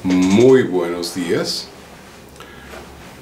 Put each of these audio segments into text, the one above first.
Muy buenos días.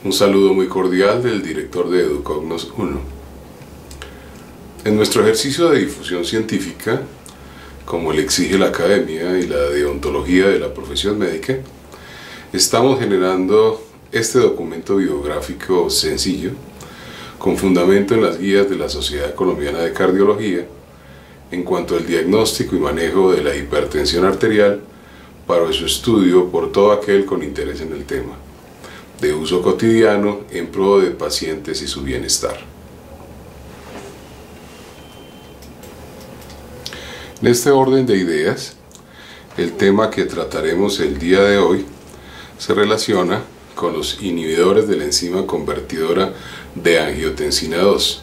Un saludo muy cordial del director de Educognos 1. En nuestro ejercicio de difusión científica, como le exige la academia y la deontología de la profesión médica, estamos generando este documento biográfico sencillo, con fundamento en las guías de la Sociedad Colombiana de Cardiología, en cuanto al diagnóstico y manejo de la hipertensión arterial, para su estudio por todo aquel con interés en el tema, de uso cotidiano en pro de pacientes y su bienestar. En este orden de ideas, el tema que trataremos el día de hoy se relaciona con los inhibidores de la enzima convertidora de angiotensina 2,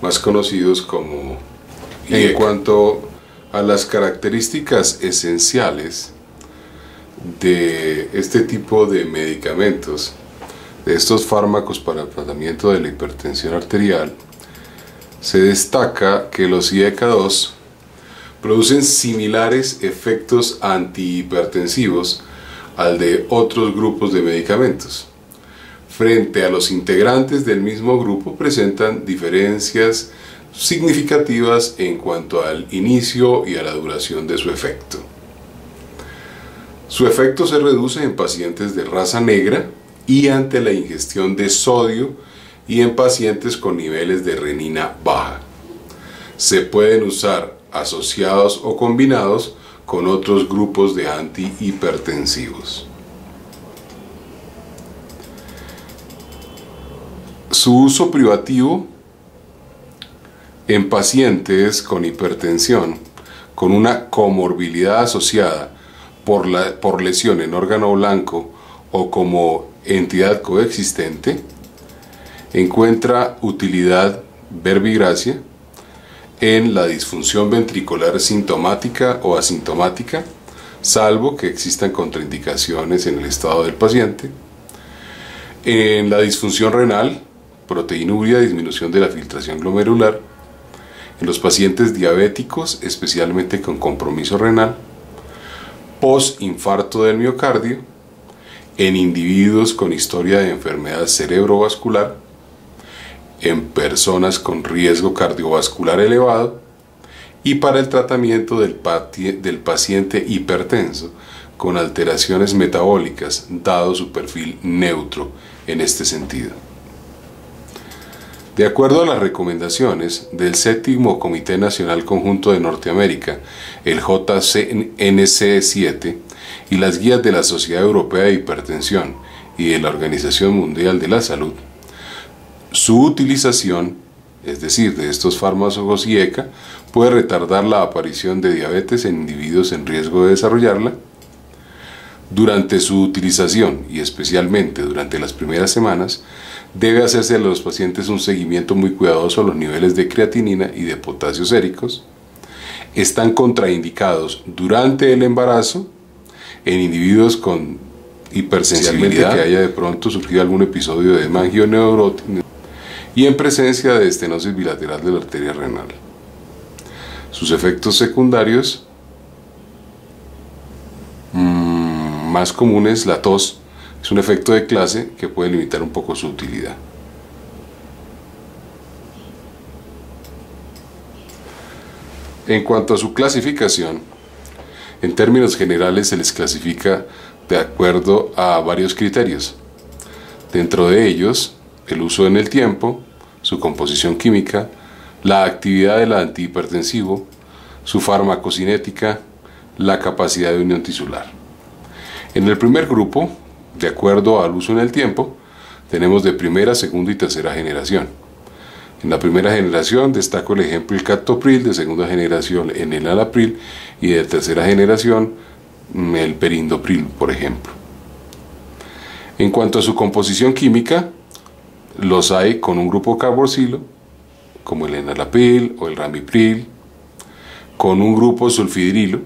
más conocidos como IECA. En cuanto a las características esenciales de este tipo de medicamentos, de estos fármacos para el tratamiento de la hipertensión arterial, se destaca que los IECA2 producen similares efectos antihipertensivos al de otros grupos de medicamentos. Frente a los integrantes del mismo grupo, presentan diferencias significativas en cuanto al inicio y a la duración de su efecto. Su efecto se reduce en pacientes de raza negra y ante la ingestión de sodio y en pacientes con niveles de renina baja. Se pueden usar asociados o combinados con otros grupos de antihipertensivos. Su uso privativo en pacientes con hipertensión con una comorbilidad asociada por lesión en órgano blanco o como entidad coexistente, encuentra utilidad verbigracia en la disfunción ventricular sintomática o asintomática, salvo que existan contraindicaciones en el estado del paciente, en la disfunción renal, proteinuria, disminución de la filtración glomerular, en los pacientes diabéticos, especialmente con compromiso renal, post-infarto del miocardio, en individuos con historia de enfermedad cerebrovascular, en personas con riesgo cardiovascular elevado y para el tratamiento del paciente hipertenso con alteraciones metabólicas, dado su perfil neutro en este sentido. De acuerdo a las recomendaciones del Séptimo Comité Nacional Conjunto de Norteamérica, el JNC7, y las guías de la Sociedad Europea de Hipertensión y de la Organización Mundial de la Salud, su utilización, es decir, de estos fármacos IECA, puede retardar la aparición de diabetes en individuos en riesgo de desarrollarla. Durante su utilización, y especialmente durante las primeras semanas, debe hacerse a los pacientes un seguimiento muy cuidadoso a los niveles de creatinina y de potasio séricos. Están contraindicados durante el embarazo en individuos con hipersensibilidad, que haya de pronto surgido algún episodio de mangioneurosis, y en presencia de estenosis bilateral de la arteria renal. Sus efectos secundarios más comunes, la tos, es un efecto de clase que puede limitar un poco su utilidad. En cuanto a su clasificación, en términos generales se les clasifica de acuerdo a varios criterios. Dentro de ellos, el uso en el tiempo, su composición química, la actividad del antihipertensivo, su farmacocinética, la capacidad de unión tisular. En el primer grupo, de acuerdo al uso en el tiempo, tenemos de primera, segunda y tercera generación. En la primera generación destaco el ejemplo el captopril, de segunda generación el enalapril y de tercera generación el perindopril, por ejemplo. En cuanto a su composición química, los hay con un grupo carboxilo, como el enalapril o el ramipril, con un grupo sulfidrilo,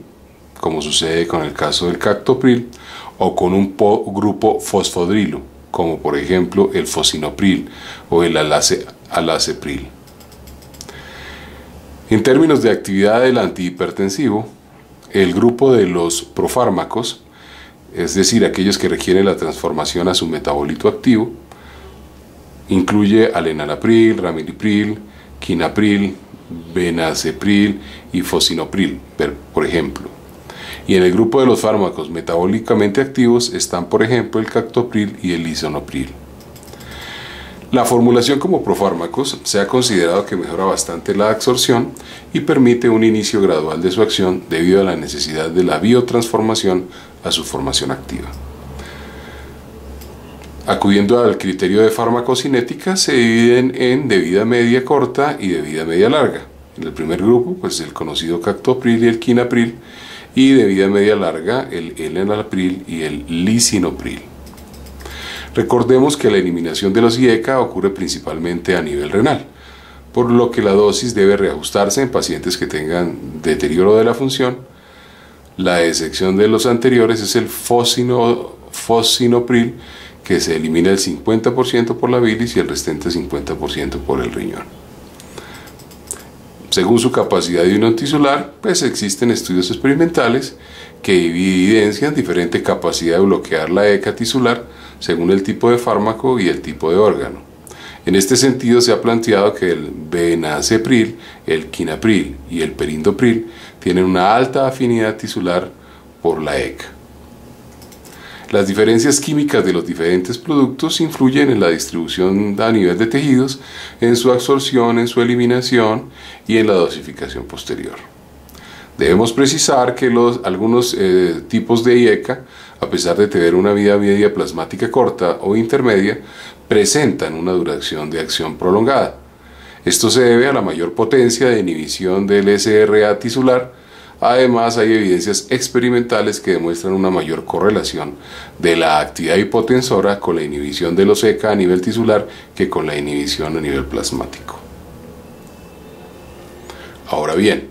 como sucede con el caso del captopril, o con un grupo fosfodrilo, como por ejemplo el fosinopril o el alacepril. En términos de actividad del antihipertensivo, el grupo de los profármacos es decir, aquellos que requieren la transformación a su metabolito activo. Incluye al enalapril, ramipril, quinapril, benazepril y fosinopril, por ejemplo. Y en el grupo de los fármacos metabólicamente activos están, por ejemplo, el captopril y el lisinopril. La formulación como profármacos se ha considerado que mejora bastante la absorción y permite un inicio gradual de su acción debido a la necesidad de la biotransformación a su formación activa. Acudiendo al criterio de farmacocinética, se dividen en de vida media corta y de vida media larga. En el primer grupo, pues el conocido captopril y el quinapril, y de vida media larga, el enalapril y el lisinopril. Recordemos que la eliminación de los IECA ocurre principalmente a nivel renal, por lo que la dosis debe reajustarse en pacientes que tengan deterioro de la función. La excepción de los anteriores es el fosinopril, que se elimina el 50% por la bilis y el restante 50% por el riñón. Según su capacidad inotisular, pues existen estudios experimentales que evidencian diferente capacidad de bloquear la ECA tisular según el tipo de fármaco y el tipo de órgano. En este sentido se ha planteado que el benazepril, el quinapril y el perindopril tienen una alta afinidad tisular por la ECA. Las diferencias químicas de los diferentes productos influyen en la distribución a nivel de tejidos, en su absorción, en su eliminación y en la dosificación posterior. Debemos precisar que algunos tipos de IECA, a pesar de tener una vida media plasmática corta o intermedia, presentan una duración de acción prolongada. Esto se debe a la mayor potencia de inhibición del SRA tisular. Además, hay evidencias experimentales que demuestran una mayor correlación de la actividad hipotensora con la inhibición de los ECA a nivel tisular que con la inhibición a nivel plasmático. Ahora bien,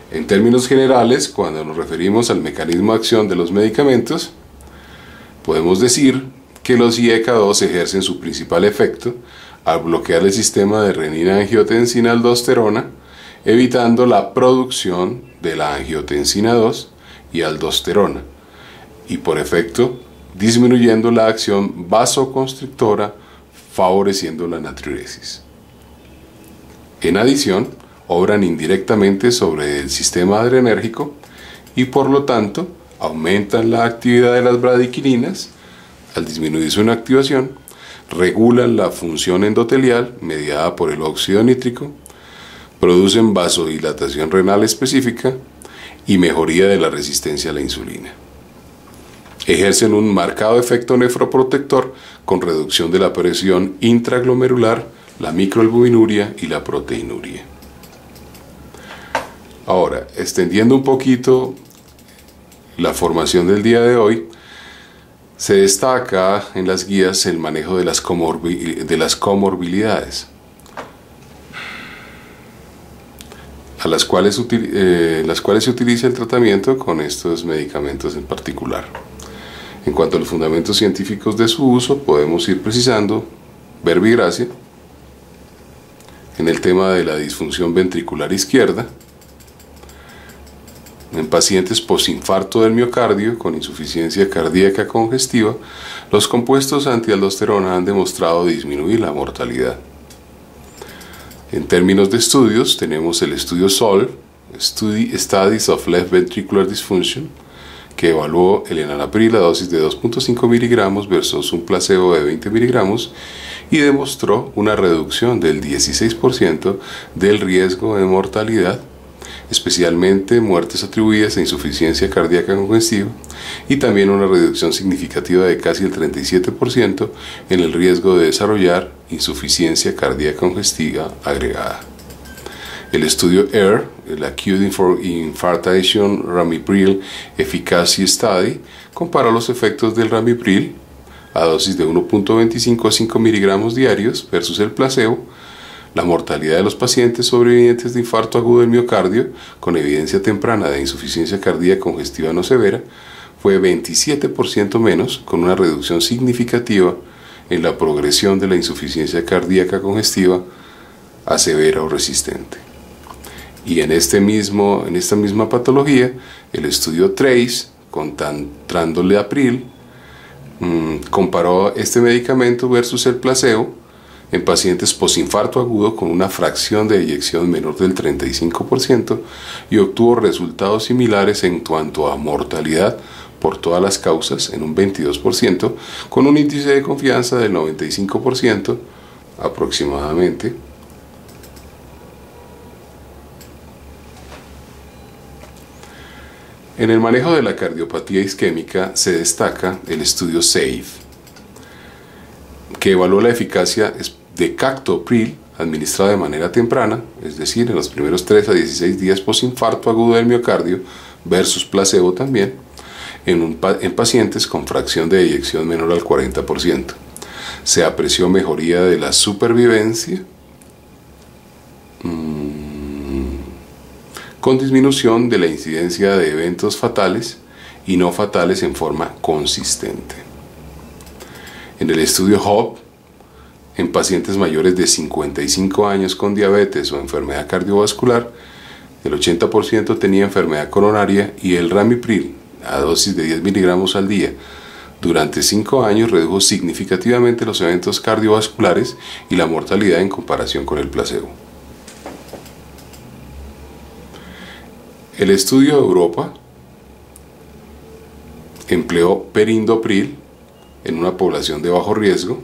en términos generales, cuando nos referimos al mecanismo de acción de los medicamentos, podemos decir que los IECA2 ejercen su principal efecto al bloquear el sistema de renina-angiotensina-aldosterona, evitando la producción de la angiotensina 2 y aldosterona, y por efecto disminuyendo la acción vasoconstrictora, favoreciendo la natriuresis. En adición, obran indirectamente sobre el sistema adrenérgico y por lo tanto aumentan la actividad de las bradiquininas al disminuir su inactivación, regulan la función endotelial mediada por el óxido nítrico, producen vasodilatación renal específica y mejoría de la resistencia a la insulina. Ejercen un marcado efecto nefroprotector con reducción de la presión intraglomerular, la microalbuminuria y la proteinuria. Ahora, extendiendo un poquito la formación del día de hoy, se destaca en las guías el manejo de las comorbilidades, las cuales se utiliza el tratamiento con estos medicamentos en particular. En cuanto a los fundamentos científicos de su uso, podemos ir precisando verbigracia en el tema de la disfunción ventricular izquierda, en pacientes posinfarto del miocardio con insuficiencia cardíaca congestiva, los compuestos antialdosterona han demostrado disminuir la mortalidad. En términos de estudios, tenemos el estudio SOL, Studies of Left Ventricular Dysfunction, que evaluó el enalapril a dosis de 2.5 miligramos versus un placebo de 20 miligramos y demostró una reducción del 16% del riesgo de mortalidad, especialmente muertes atribuidas a insuficiencia cardíaca congestiva, y también una reducción significativa de casi el 37% en el riesgo de desarrollar insuficiencia cardíaca congestiva agregada. El estudio AIR, el Acute Infarction Ramipril Efficacy Study, comparó los efectos del ramipril a dosis de 1.25 a 5 miligramos diarios versus el placebo. La mortalidad de los pacientes sobrevivientes de infarto agudo del miocardio con evidencia temprana de insuficiencia cardíaca congestiva no severa fue 27% menos, con una reducción significativa en la progresión de la insuficiencia cardíaca congestiva a severa o resistente. Y en esta misma patología, el estudio TRACE con Tandolapril, comparó este medicamento versus el placebo en pacientes posinfarto agudo con una fracción de eyección menor del 35% y obtuvo resultados similares en cuanto a mortalidad por todas las causas en un 22%, con un índice de confianza del 95% aproximadamente. En el manejo de la cardiopatía isquémica se destaca el estudio SAFE, que evaluó la eficacia de Captopril administrada de manera temprana, es decir, en los primeros 3 a 16 días posinfarto agudo del miocardio, versus placebo también, en pacientes con fracción de eyección menor al 40%. Se apreció mejoría de la supervivencia, con disminución de la incidencia de eventos fatales y no fatales en forma consistente. En el estudio HOPE, en pacientes mayores de 55 años con diabetes o enfermedad cardiovascular, el 80% tenía enfermedad coronaria y el Ramipril, a dosis de 10 miligramos al día, durante 5 años redujo significativamente los eventos cardiovasculares y la mortalidad en comparación con el placebo. El estudio de Europa empleó Perindopril en una población de bajo riesgo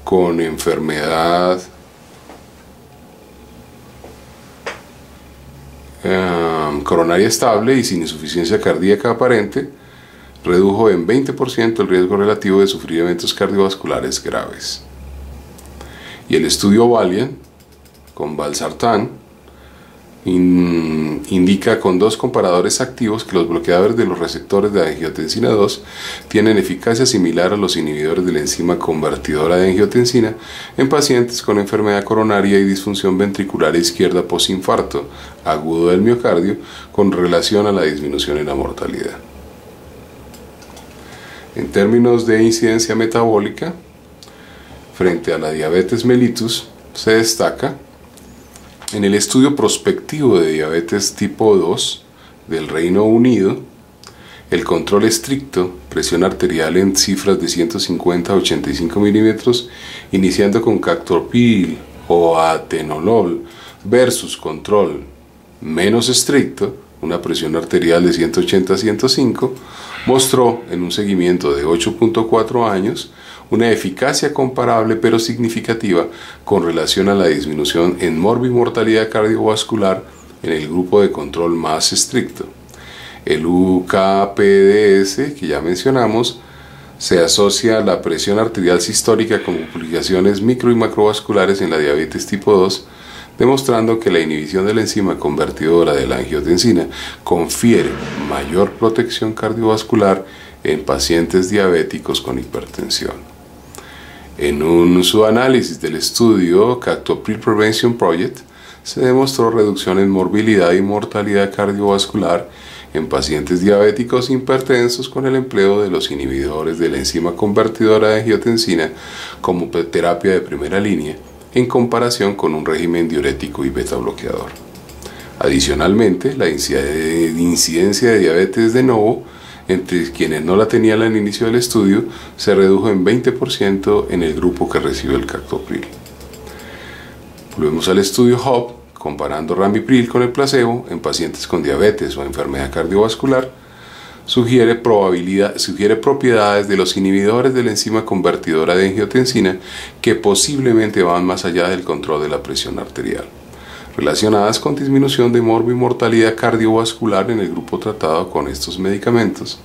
con enfermedad coronaria estable y sin insuficiencia cardíaca aparente, redujo en 20% el riesgo relativo de sufrir eventos cardiovasculares graves. Y el estudio Valiant con Valsartan indica con 2 comparadores activos que los bloqueadores de los receptores de angiotensina 2 tienen eficacia similar a los inhibidores de la enzima convertidora de angiotensina en pacientes con enfermedad coronaria y disfunción ventricular izquierda posinfarto agudo del miocardio con relación a la disminución en la mortalidad. En términos de incidencia metabólica, frente a la diabetes mellitus, se destaca en el estudio prospectivo de diabetes tipo 2 del Reino Unido, el control estricto, presión arterial en cifras de 150 a 85 milímetros, iniciando con Captopril o atenolol, versus control menos estricto, una presión arterial de 180 a 105, mostró en un seguimiento de 8.4 años una eficacia comparable pero significativa con relación a la disminución en morbimortalidad cardiovascular en el grupo de control más estricto. El UKPDS, que ya mencionamos, se asocia a la presión arterial sistólica con complicaciones micro y macrovasculares en la diabetes tipo 2, demostrando que la inhibición de la enzima convertidora de la angiotensina confiere mayor protección cardiovascular en pacientes diabéticos con hipertensión. En un subanálisis del estudio Captopril Prevention Project, se demostró reducción en morbilidad y mortalidad cardiovascular en pacientes diabéticos hipertensos con el empleo de los inhibidores de la enzima convertidora de angiotensina como terapia de primera línea, en comparación con un régimen diurético y beta bloqueador. Adicionalmente, la incidencia de diabetes de novo entre quienes no la tenían al inicio del estudio se redujo en 20% en el grupo que recibió el Captopril. Volvemos al estudio HOPE, comparando Ramipril con el placebo en pacientes con diabetes o enfermedad cardiovascular. Sugiere propiedades de los inhibidores de la enzima convertidora de angiotensina que posiblemente van más allá del control de la presión arterial, relacionadas con disminución de morbimortalidad cardiovascular en el grupo tratado con estos medicamentos.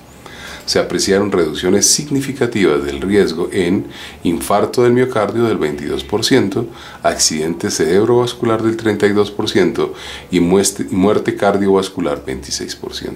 Se apreciaron reducciones significativas del riesgo en infarto del miocardio del 22%, accidente cerebrovascular del 32% y muerte cardiovascular 26%.